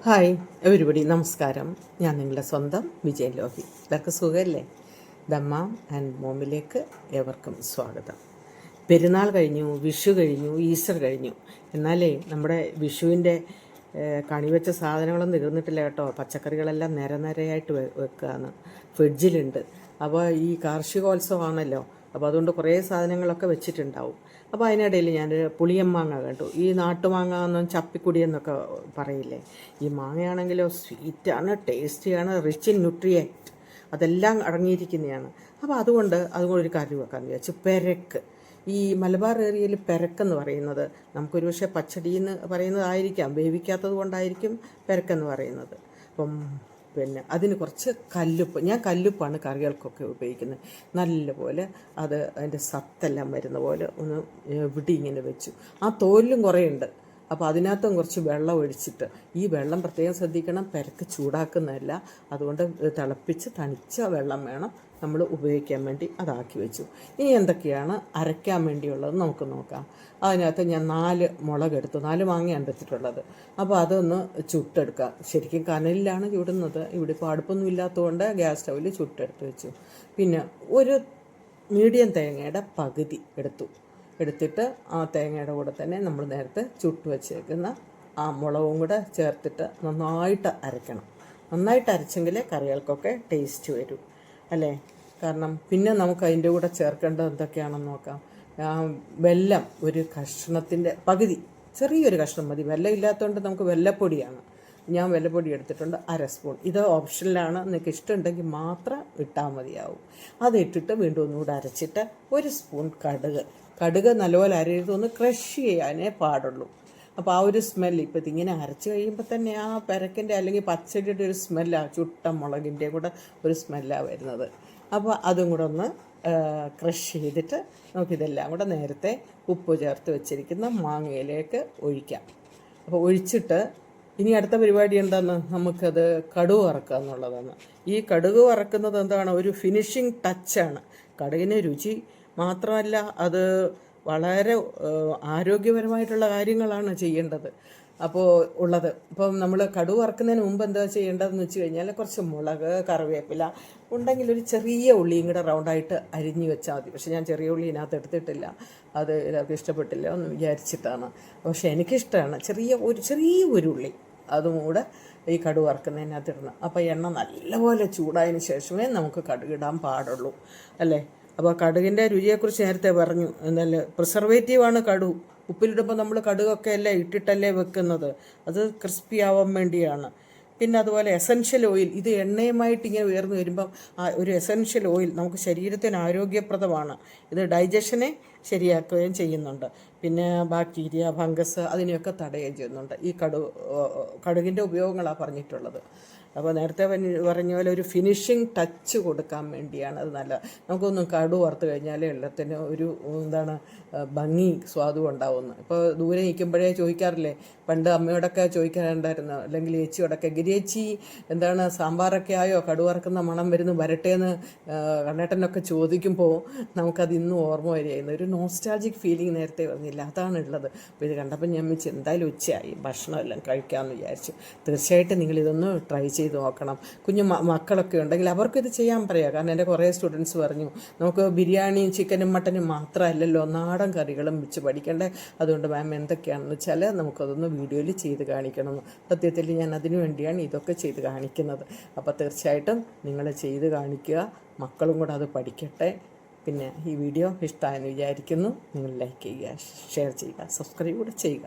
Hi everybody, നമസ്കാരം. ഞാൻ നിങ്ങളുടെ സ്വന്തം വിജയൻ ലോഹി. എല്ലാവർക്കും സുഖമല്ലേ? ദമ്മാം ആൻഡ് മോമിലേക്ക് ഏവർക്കും സ്വാഗതം. പെരുന്നാൾ കഴിഞ്ഞു, വിഷു കഴിഞ്ഞു, ഈസ്റ്റർ കഴിഞ്ഞു. എന്നാലേ നമ്മുടെ വിഷുവിൻ്റെ കണിവെച്ച സാധനങ്ങളൊന്നും തീർന്നിട്ടില്ല കേട്ടോ. പച്ചക്കറികളെല്ലാം നിരനിരയായിട്ട് വെക്കുകയാണ്, ഫ്രിഡ്ജിലുണ്ട്. അപ്പോൾ ഈ കാർഷികോത്സവമാണല്ലോ, അപ്പോൾ അതുകൊണ്ട് കുറേ സാധനങ്ങളൊക്കെ വെച്ചിട്ടുണ്ടാവും. അപ്പോൾ അതിനിടയിൽ ഞാൻ പുളിയമ്മാങ്ങ കണ്ടു. ഈ നാട്ടുമാങ്ങ എന്നും ചപ്പിക്കുടി എന്നൊക്കെ പറയില്ലേ. ഈ മാങ്ങയാണെങ്കിലോ സ്വീറ്റാണ്, ടേസ്റ്റിയാണ്, റിച്ച് ഇൻ ന്യൂട്രിയൻറ്റ്, അതെല്ലാം അടങ്ങിയിരിക്കുന്നതാണ്. അപ്പോൾ അതുകൊണ്ടൊരു കറി വെക്കാമെന്ന് വിചാരിച്ചു. പെരക്ക്, ഈ മലബാർ ഏരിയയിൽ പെരക്കെന്ന് പറയുന്നത് നമുക്കൊരു പക്ഷേ പച്ചടി എന്ന് പറയുന്നതായിരിക്കാം, വേവിക്കാത്തത് കൊണ്ടായിരിക്കും പെരക്കെന്ന് പറയുന്നത്. അപ്പം അതിന് കുറച്ച് കല്ലുപ്പ്, ഞാൻ കല്ലുപ്പാണ് കറികൾക്കൊക്കെ ഉപയോഗിക്കുന്നത്. നല്ലപോലെ അതിൻ്റെ സത്തെല്ലാം വരുന്ന പോലെ ഒന്ന് ഇവിടെ ഇങ്ങനെ വെച്ചു. ആ തോലിലും കുറേ ഉണ്ട്. അപ്പോൾ അതിനകത്തും കുറച്ച് വെള്ളം ഒഴിച്ചിട്ട്, ഈ വെള്ളം പ്രത്യേകം ശ്രദ്ധിക്കണം, പെരക്ക് ചൂടാക്കുന്നതല്ല. അതുകൊണ്ട് തിളപ്പിച്ച് തണിച്ച വെള്ളം വേണം നമ്മൾ ഉപയോഗിക്കാൻ വേണ്ടി. അതാക്കി വെച്ചു. ഇനി എന്തൊക്കെയാണ് അരയ്ക്കാൻ വേണ്ടിയുള്ളത് നമുക്ക് നോക്കാം. അതിനകത്ത് ഞാൻ 4 മുളകെടുത്തു. 4 മാങ്ങയാണ് എടുത്തിട്ടുള്ളത്. അപ്പോൾ അതൊന്ന് ചുട്ടെടുക്കാം. ശരിക്കും കനലിലാണ് ചുടുന്നത്. ഇവിടെ ഇപ്പോൾ അടുപ്പൊന്നും ഇല്ലാത്തതുകൊണ്ട് ഗ്യാസ് സ്റ്റൗവിൽ ചുട്ടെടുത്ത് വെച്ചു. പിന്നെ ഒരു മീഡിയം തേങ്ങയുടെ പകുതി എടുത്തിട്ട് ആ തേങ്ങയുടെ കൂടെ തന്നെ നമ്മൾ നേരത്തെ ചുട്ട് വെച്ചേക്കുന്ന ആ മുളകും കൂടെ ചേർത്തിട്ട് നന്നായിട്ട് അരയ്ക്കണം. നന്നായിട്ട് അരച്ചെങ്കിലേ കറികൾക്കൊക്കെ ടേസ്റ്റ് വരും അല്ലേ. കാരണം പിന്നെ നമുക്ക് അതിൻ്റെ കൂടെ ചേർക്കേണ്ടത് എന്തൊക്കെയാണെന്ന് നോക്കാം. വെല്ലം ഒരു കഷ്ണത്തിൻ്റെ പകുതി, ചെറിയൊരു കഷ്ണം മതി. വെല്ലം ഇല്ലാത്തതുകൊണ്ട് നമുക്ക് വെല്ലപ്പൊടിയാണ്. ഞാൻ വെല്ലപ്പൊടി എടുത്തിട്ടുണ്ട് 1/2 സ്പൂൺ. ഇത് ഓപ്ഷനിലാണ്, നിങ്ങൾക്ക് ഇഷ്ടമുണ്ടെങ്കിൽ മാത്രം ഇട്ടാൽ മതിയാവും. അതിട്ടിട്ട് വീണ്ടും ഒന്നുകൂടെ അരച്ചിട്ട് 1 സ്പൂൺ കടുക് നല്ലപോലെ അരയതൊന്ന് ക്രഷ് ചെയ്യാനേ പാടുള്ളൂ. അപ്പോൾ ആ ഒരു സ്മെല്ല് ഇപ്പോൾ ഇതിങ്ങനെ അരച്ച് കഴിയുമ്പോൾ തന്നെ ആ പെരക്കിൻ്റെ അല്ലെങ്കിൽ പച്ചടിയുടെ ഒരു സ്മെല്ലാണ്, ചുട്ട മുളകിൻ്റെ കൂടെ ഒരു സ്മെല്ലാണ് വരുന്നത്. അപ്പോൾ അതും കൂടെ ഒന്ന് ക്രഷ് ചെയ്തിട്ട് നമുക്കിതെല്ലാം കൂടെ നേരത്തെ ഉപ്പ് ചേർത്ത് വെച്ചിരിക്കുന്ന മാങ്ങയിലേക്ക് ഒഴിക്കാം. അപ്പോൾ ഒഴിച്ചിട്ട് ഇനി അടുത്ത പരിപാടി എന്താണെന്ന്, നമുക്കത് കടുക് വറക്കുക എന്നുള്ളതാണ്. ഈ കടുക് വറക്കുന്നത് എന്താണ്, ഒരു ഫിനിഷിങ് ടച്ചാണ്. കടുകിന് രുചി മാത്രമല്ല, അത് വളരെ ആരോഗ്യപരമായിട്ടുള്ള കാര്യങ്ങളാണ് ചെയ്യേണ്ടത്. ഇപ്പം നമ്മൾ കടുക് വറക്കുന്നതിന് മുമ്പ് എന്താ ചെയ്യേണ്ടതെന്ന് വെച്ച് കഴിഞ്ഞാൽ, കുറച്ച് മുളക്, കറിവേപ്പില ഉണ്ടെങ്കിൽ ഒരു ചെറിയ ഉള്ളിയും കൂടെ റൗണ്ടായിട്ട് അരിഞ്ഞ് വെച്ചാൽ മതി. പക്ഷേ ഞാൻ ചെറിയ ഉള്ളി ഇതിനകത്ത് എടുത്തിട്ടില്ല, അത് എല്ലാവർക്കും ഇഷ്ടപ്പെട്ടില്ല എന്ന് വിചാരിച്ചിട്ടാണ്. പക്ഷേ എനിക്കിഷ്ടമാണ് ചെറിയ ഉള്ളി അതും കൂടെ ഈ കടുക് വറക്കുന്നതിനകത്ത് ഇടണം. അപ്പോൾ എണ്ണ നല്ലപോലെ ചൂടായതിന് ശേഷമേ നമുക്ക് കടുകിടാൻ പാടുള്ളൂ അല്ലേ. അപ്പോൾ കടുകിൻ്റെ രുചിയെക്കുറിച്ച് നേരത്തെ പറഞ്ഞു. എന്നല്ല, പ്രിസർവേറ്റീവാണ് കടുക്. ഉപ്പിലിടുമ്പോൾ നമ്മൾ കടുകൊക്കെ അല്ലേ ഇട്ടിട്ടല്ലേ വെക്കുന്നത്, അത് ക്രിസ്പി ആവാൻ വേണ്ടിയാണ്. പിന്നെ അതുപോലെ എസൻഷ്യൽ ഓയിൽ, ഇത് എണ്ണയുമായിട്ട് ഇങ്ങനെ ഉയർന്നു വരുമ്പം ഒരു എസൻഷ്യൽ ഓയിൽ നമുക്ക് ശരീരത്തിന് ആരോഗ്യപ്രദമാണ്. ഇത് ഡൈജഷനെ ശരിയാക്കുകയും ചെയ്യുന്നുണ്ട്. പിന്നെ ബാക്ടീരിയ, ഫംഗസ് അതിനെയൊക്കെ തടയുകയും ചെയ്യുന്നുണ്ട്. ഈ കടുകിൻ്റെ ഉപയോഗങ്ങളാണ് പറഞ്ഞിട്ടുള്ളത്. അപ്പോൾ നേരത്തെ പറഞ്ഞ പോലെ ഒരു ഫിനിഷിങ് ടച്ച് കൊടുക്കാൻ വേണ്ടിയാണ് അത് നല്ലത്. നമുക്കൊന്നും കടുക് വറുത്ത് കഴിഞ്ഞാൽ എല്ലാത്തിനും ഒരു ഭംഗി സ്വാദും ഉണ്ടാവുന്നു. ഇപ്പോൾ ദൂരെ നിൽക്കുമ്പോഴേ ചോദിക്കാറില്ലേ, പണ്ട് അമ്മയോടൊക്കെ ചോദിക്കാറുണ്ടായിരുന്നു, അല്ലെങ്കിൽ ചേച്ചിയോടൊക്കെ, ഗിരിയേച്ചി സാമ്പാറൊക്കെ ആയോ, കടുക് വറക്കുന്ന മണം വരുന്നു, വരട്ടേന്ന് കണ്ണേട്ടനൊക്കെ ചോദിക്കുമ്പോൾ നമുക്കത് ഇന്നും ഓർമ്മ വരികയായിരുന്നു. ഒരു നോസ്റ്റാൾജിക് ഫീലിംഗ് നേരത്തെ പറഞ്ഞില്ല, അതാണുള്ളത്. അപ്പോൾ ഇത് കണ്ടപ്പോൾ ഞാൻ വെച്ച് എന്തായാലും ഉച്ചയായി, ഭക്ഷണമെല്ലാം കഴിക്കാമെന്ന് വിചാരിച്ചു. തീർച്ചയായിട്ടും നിങ്ങളിതൊന്ന് ട്രൈ ചെയ്ത് നോക്കണം. കുഞ്ഞു മക്കളൊക്കെ ഉണ്ടെങ്കിൽ അവർക്കിത് ചെയ്യാൻ പറയാം. കാരണം എൻ്റെ കുറേ സ്റ്റുഡൻസ് പറഞ്ഞു, നമുക്ക് ബിരിയാണിയും ചിക്കനും മട്ടനും മാത്രമല്ലല്ലോ, നാടൻ കറികളും വെച്ച് പഠിക്കണ്ടേ. അതുകൊണ്ട് മാം എന്തൊക്കെയാണെന്ന് വെച്ചാൽ നമുക്കതൊന്ന് വീഡിയോയിൽ ചെയ്ത് കാണിക്കണമെന്ന്. സത്യത്തിൽ ഞാൻ അതിനു വേണ്ടിയാണ് ഇതൊക്കെ ചെയ്ത് കാണിക്കുന്നത്. അപ്പോൾ തീർച്ചയായിട്ടും നിങ്ങൾ ചെയ്ത് കാണിക്കുക, മക്കളും കൂടെ അത് പഠിക്കട്ടെ. പിന്നെ ഈ വീഡിയോ ഇഷ്ടമായെന്ന് വിചാരിക്കുന്നു. നിങ്ങൾ ലൈക്ക് ചെയ്യുക, ഷെയർ ചെയ്യുക, സബ്സ്ക്രൈബ് കൂടെ ചെയ്യുക.